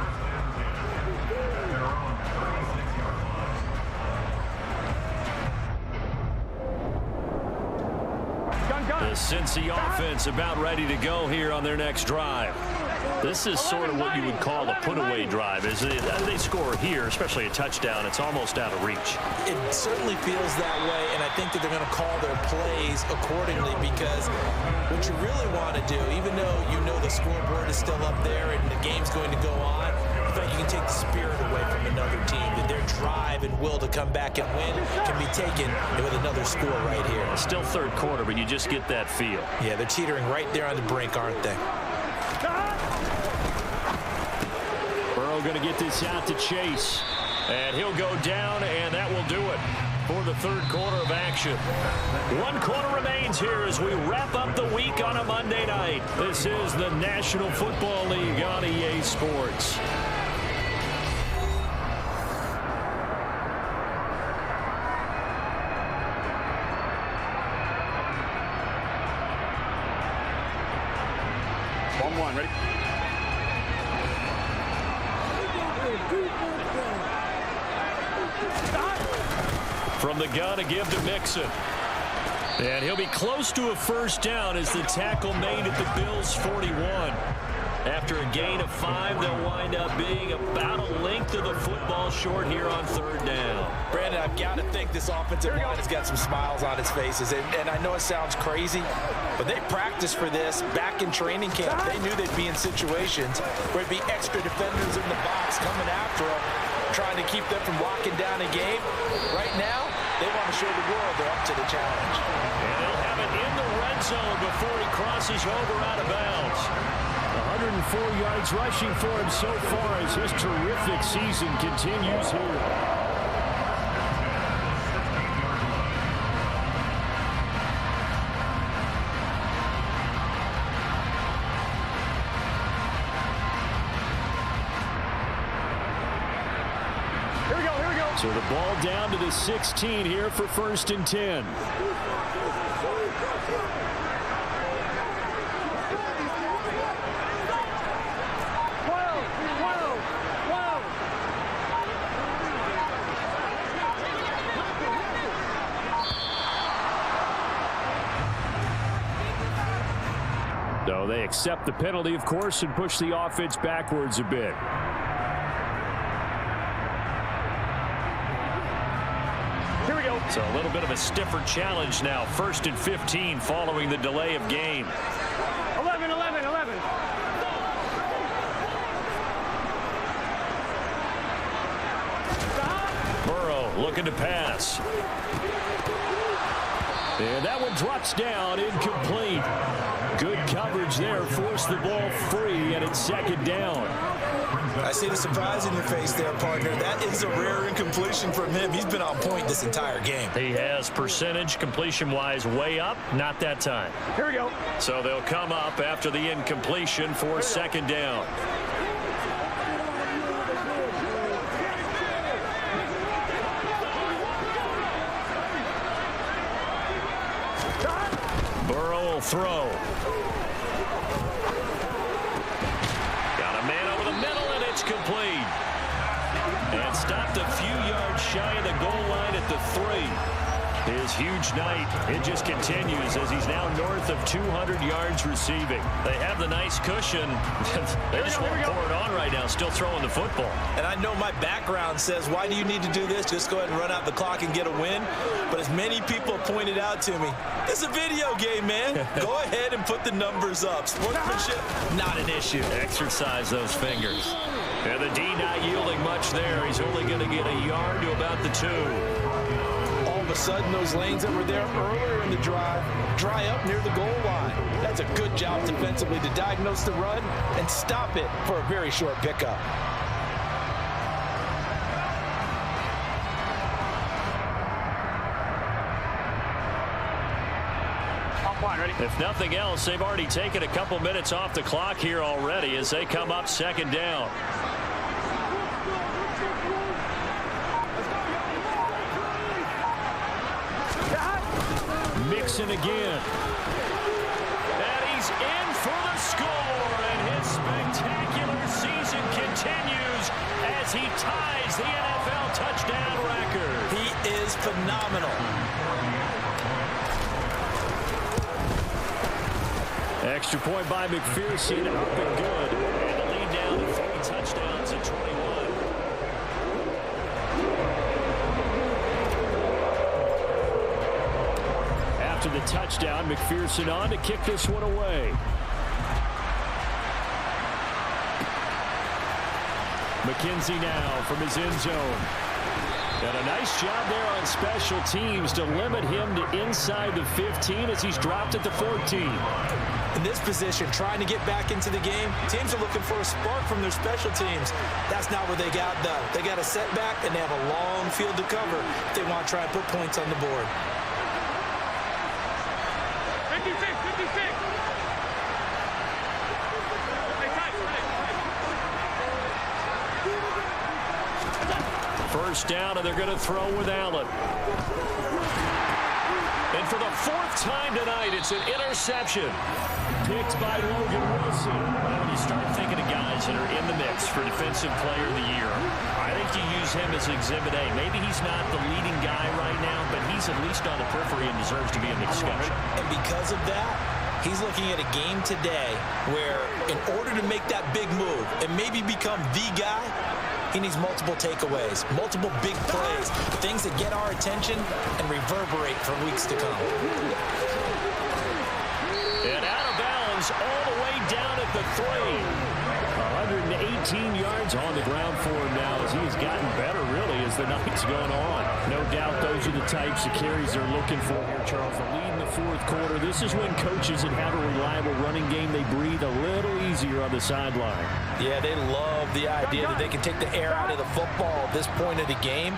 The Cincy offense about ready to go here on their next drive. This is sort of what you would call a put-away drive. As they score here, especially a touchdown, it's almost out of reach. It certainly feels that way, and I think that they're going to call their plays accordingly because what you really want to do, even though you know the scoreboard is still up there and the game's going to go on, I feel like you can take the spirit away from another team, that their drive and will to come back and win can be taken with another score right here. It's still 3rd quarter, but you just get that feel. Yeah, they're teetering right there on the brink, aren't they? Burrow going to get this out to Chase. And he'll go down, and that will do it for the 3rd quarter of action. 1 quarter remains here as we wrap up the week on a Monday night. This is the National Football League on EA Sports. Ready? From the gun, a give to Mixon. And he'll be close to a 1st down as the tackle made at the Bills' 41. After a gain of 5, they'll wind up being about a length of the football short here on 3rd down. Brandon, I've got to think this offensive line has got some smiles on its faces. And I know it sounds crazy, but they practiced for this back in training camp. They knew they'd be in situations where it'd be extra defenders in the box coming after them, trying to keep them from locking down a game. Right now, they want to show the world they're up to the challenge. And they'll have it in the red zone before he crosses over out of bounds. 104 yards rushing for him so far as his terrific season continues here. Here we go. So the ball down to the 16 here for 1st and 10. So they accept the penalty, of course, and push the offense backwards a bit. Here we go. So a little bit of a stiffer challenge now. 1st and 15 following the delay of game. 11, 11, 11. Burrow looking to pass. And that one drops down, incomplete. Good coverage there, forced the ball free, and it's 2nd down. I see the surprise in your face there, partner. That is a rare incompletion from him. He's been on point this entire game. He has percentage completion-wise way up, not that time. Here we go. So they'll come up after the incompletion for 2nd down. Burrow will throw. Got a man over the middle, and it's complete. And stopped a few yards shy of the goal line at the 3. His huge night, it just continues as he's now north of 200 yards receiving. They have the nice cushion. They just won't pour it on right now, still throwing the football. And I know my background says, why do you need to do this? Just go ahead and run out the clock and get a win. But as many people pointed out to me, it's a video game, man. Go ahead and put the numbers up. Sportsmanship, not an issue. Exercise those fingers. And the D not yielding much there. He's only going to get a yard to about the 2. All of a sudden, those lanes that were there earlier in the drive dry up near the goal line. That's a good job defensively to diagnose the run and stop it for a very short pickup. Ready? If nothing else, they've already taken a couple minutes off the clock here already as they come up 2nd down. Mixon again. And he's in for the score, and his spectacular season continues as he ties the NFL touchdown record. He is phenomenal. Extra point by McPherson, up and good. And the lead down to 3 touchdowns at 21. After the touchdown, McPherson on to kick this one away. McKenzie now from his end zone. And a nice job there on special teams to limit him to inside the 15 as he's dropped at the 14. In this position, trying to get back into the game, teams are looking for a spark from their special teams. That's not what they got done. They got a setback, and they have a long field to cover if they want to try and put points on the board. 56, 56. First down, and they're going to throw with Allen. And for the 4th time tonight, it's an interception. Picked by Logan Wilson. When you start thinking of guys that are in the mix for Defensive Player of the Year, I think you use him as Exhibit A. Maybe he's not the leading guy right now, but he's at least on the periphery and deserves to be in the discussion. And because of that, he's looking at a game today where in order to make that big move and maybe become the guy, he needs multiple takeaways, multiple big plays, things that get our attention and reverberate for weeks to come. And out of bounds all the way down at the 3. 118 yards on the ground for him now as he has gotten better, really, as the night's gone on. No doubt those are the types of carries they're looking for here, Charles. The lead in the the fourth quarter. This is when coaches that have a reliable running game, they breathe a little easier on the sideline. Yeah, they love the idea that they can take the air out of the football at this point of the game.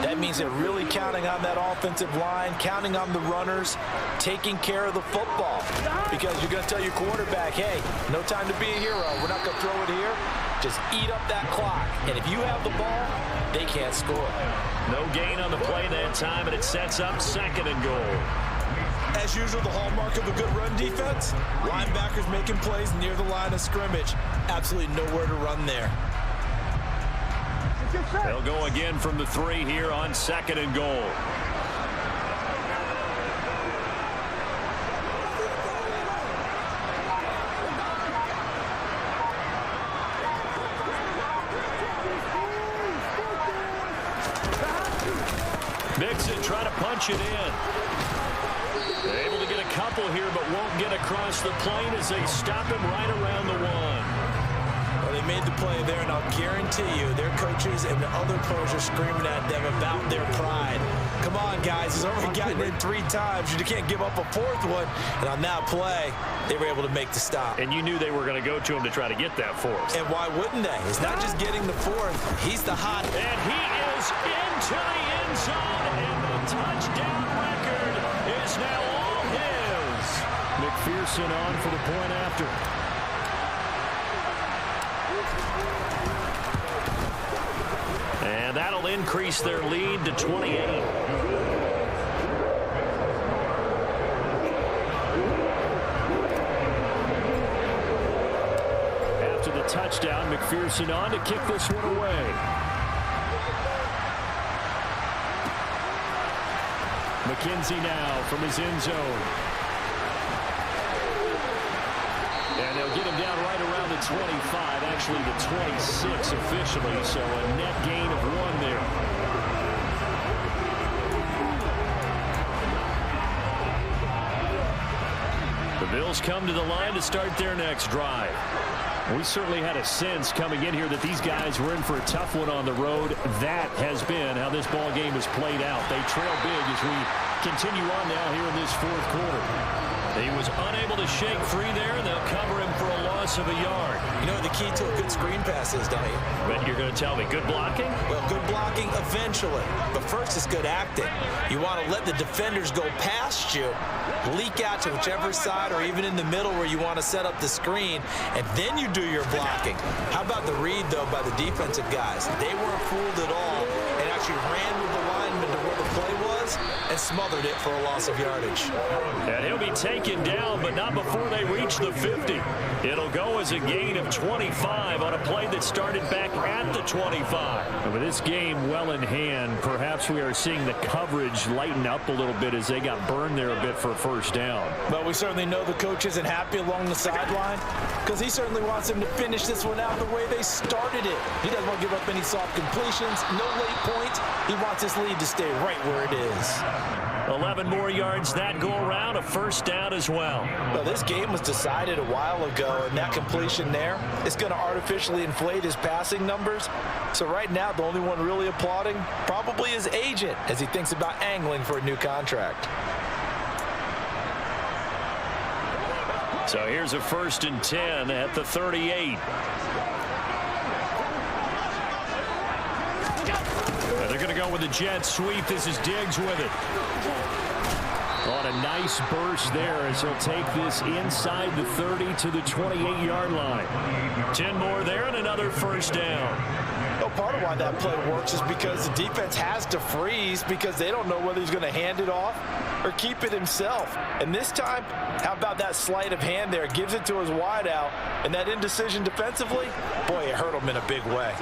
That means they're really counting on that offensive line, counting on the runners, taking care of the football. Because you're going to tell your quarterback, hey, no time to be a hero. We're not going to throw it here. Just eat up that clock. And if you have the ball, they can't score. No gain on the play that time, and it sets up 2nd and goal. As usual, the hallmark of a good run defense, linebackers making plays near the line of scrimmage. Absolutely nowhere to run there. They'll go again from the 3 here on 2nd and goal. Mixon trying to punch it in. Able to get a couple here, but won't get across the plane as they stop him right around the 1. Well, they made the play there, and I'll guarantee you their coaches and the other pros are screaming at them about their pride. Come on, guys. He's already gotten in 3 times. You can't give up a 4th one. And on that play, they were able to make the stop. And you knew they were going to go to him to try to get that 4th. And why wouldn't they? It's not just getting the 4th. He's the hot. And he is into the end zone, and the touchdown record is now all his. McPherson on for the point after. And that'll increase their lead to 28. After the touchdown, McPherson on to kick this one away. McKenzie now from his end zone. And they'll get him down right around the 25, actually the 26 officially, so a net gain of 1 there. The Bills come to the line to start their next drive. We certainly had a sense coming in here that these guys were in for a tough one on the road. That has been how this ball game has played out. They trail big as we continue on now here in this fourth quarter. He was unable to shake free there. They'll cover him for a loss of a yard. You know what the key to a good screen pass is, don't you? But you're going to tell me, good blocking? Well, good blocking eventually. But first, it's good acting. You want to let the defenders go past you, leak out to whichever side or even in the middle where you want to set up the screen, and then you do your blocking. How about the read, though, by the defensive guys? They weren't fooled at all and actually ran with the lineman to where the play was and smothered it for a loss of yardage. And he'll be taken down, but not before they reach the 50. It'll go as a gain of 25 on a play that started back at the 25. And with this game well in hand, perhaps we are seeing the coverage lighten up a little bit as they got burned there a bit for a first down. But we certainly know the coach isn't happy along the sideline because he certainly wants them to finish this one out the way they started it. He doesn't want to give up any soft completions, no late points. He wants his lead to stay right where it is. 11 more yards that go around, a first down as well. Well, this game was decided a while ago, and that completion there is going to artificially inflate his passing numbers. So right now, the only one really applauding probably his agent as he thinks about angling for a new contract. So here's a 1st and 10 at the 38. And they're going to go with the jet sweep. This is Diggs with it. On a nice burst there as he'll take this inside the 30 to the 28-yard line. 10 more there and another first down. Well, part of why that play works is because the defense has to freeze because they don't know whether he's going to hand it off or keep it himself. And this time, how about that sleight of hand there? Gives it to his wideout, and that indecision defensively, boy, it hurt him in a big way.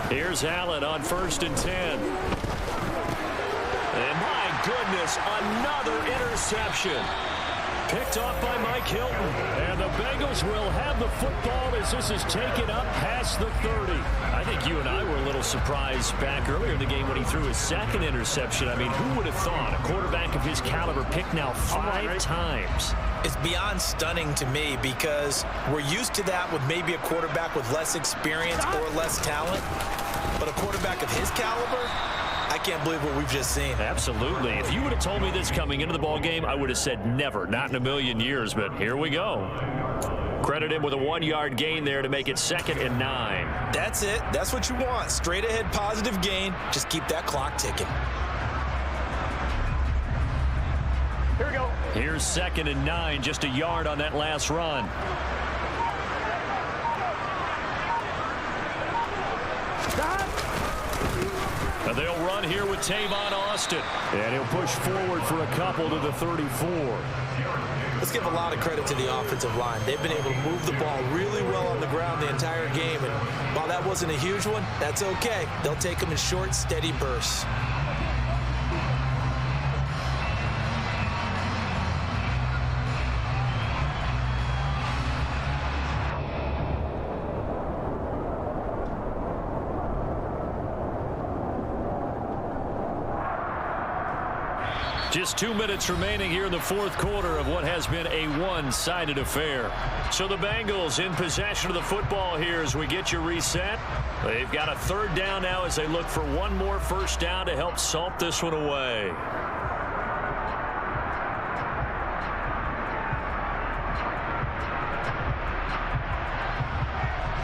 Here's Allen on 1st and 10. And my goodness, another interception. Picked off by Mike Hilton. And the Bengals will have the football as this is taken up past the 30. I think you and I were a little surprised back earlier in the game when he threw his 2nd interception. I mean, who would have thought a quarterback of his caliber picked now 5 times? It's beyond stunning to me because we're used to that with maybe a quarterback with less experience or less talent. But a quarterback of his caliber, can't believe what we've just seen. Absolutely. If you would have told me this coming into the ball game, I would have said never, not in a million years, but here we go. Credit him with a 1-yard gain there to make it 2nd and 9. That's it. That's what you want. Straight ahead positive gain. Just keep that clock ticking. Here we go. Here's 2nd and 9, just a yard on that last run. And they'll run here with Tavon Austin. And he'll push forward for a couple to the 34. Let's give a lot of credit to the offensive line. They've been able to move the ball really well on the ground the entire game. And while that wasn't a huge one, that's okay. They'll take them in short, steady bursts. Just 2 minutes remaining here in the 4th quarter of what has been a one-sided affair. So the Bengals in possession of the football here as we get you reset. They've got a 3rd down now as they look for one more 1st down to help salt this one away.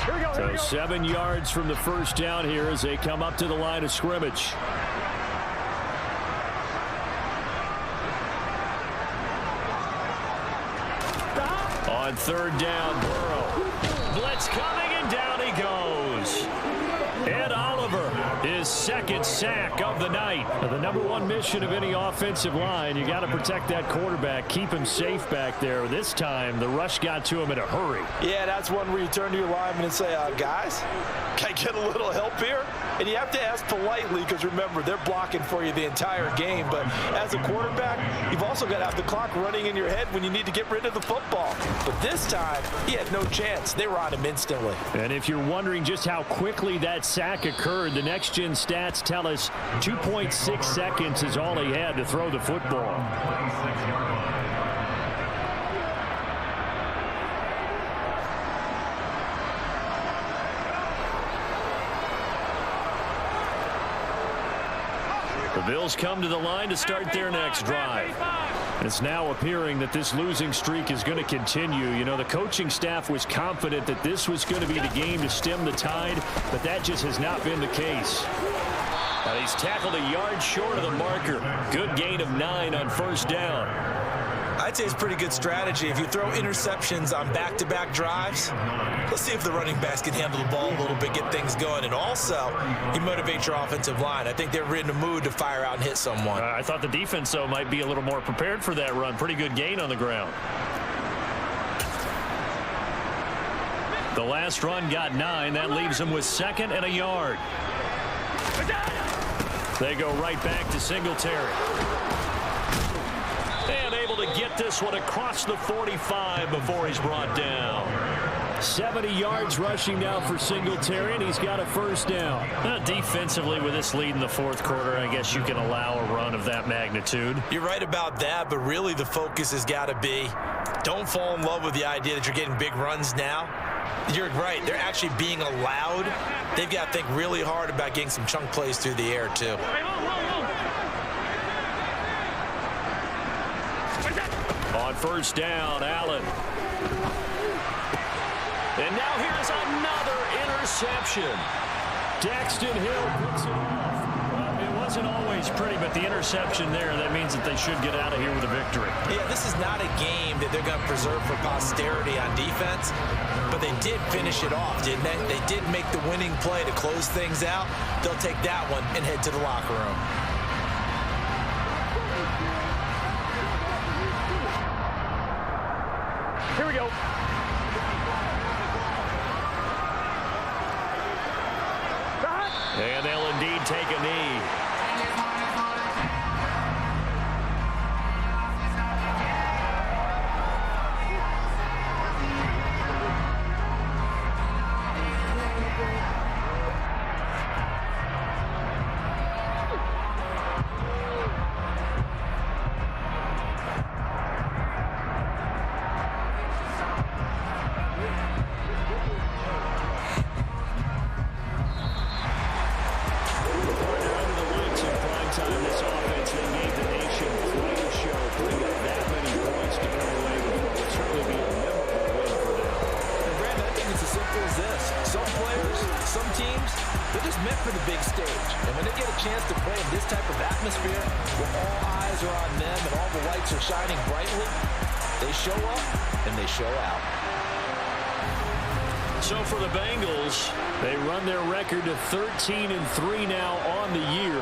Here we go. Here we So go. 7 yards from the 1st down here as they come up to the line of scrimmage. On 3rd down, Burrow. Blitz coming, and down he goes. Ed Oliver, his 2nd sack of the night. The number 1 mission of any offensive line, you got to protect that quarterback, keep him safe back there. This time, the rush got to him in a hurry. Yeah, that's one where you turn to your lineman and say, guys, can I get a little help here? And you have to ask politely because, remember, they're blocking for you the entire game. But as a quarterback, you've also got to have the clock running in your head when you need to get rid of the football. But this time, he had no chance. They were on him instantly. And if you're wondering just how quickly that sack occurred, the next-gen stats tell us 2.6 seconds is all he had to throw the football. The Bills come to the line to start their next drive. It's now appearing that this losing streak is going to continue. You know, the coaching staff was confident that this was going to be the game to stem the tide, but that just has not been the case. And he's tackled a yard short of the marker. Good gain of 9 on 1st down. I'd say it's pretty good strategy. If you throw interceptions on back-to-back drives, let's see if the running backs can handle the ball a little bit, get things going. And also, you motivate your offensive line. I think they're in the mood to fire out and hit someone. I thought the defense, though, might be a little more prepared for that run. Pretty good gain on the ground. The last run got 9. That leaves them with 2nd and a yard. They go right back to Singletary. And able to get this one across the 45 before he's brought down. 70 yards rushing now for Singletary, and he's got a 1st down. Defensively, with this lead in the 4th quarter, I guess you can allow a run of that magnitude. You're right about that, but really the focus has got to be don't fall in love with the idea that you're getting big runs now. You're right. They're actually being allowed. They've got to think really hard about getting some chunk plays through the air, too. On 1st down, Allen. And now here's another interception. Daxton Hill puts it off. Well, it wasn't always pretty, but the interception there, that means that they should get out of here with a victory. Yeah, this is not a game that they're going to preserve for posterity on defense, but they did finish it off, didn't they? They did make the winning play to close things out. They'll take that one and head to the locker room. Here we go. And they'll indeed take a knee. for the big stage. And when they get a chance to play in this type of atmosphere, where all eyes are on them and all the lights are shining brightly, they show up and they show out. So for the Bengals, They run their record to 13-3 now on the year.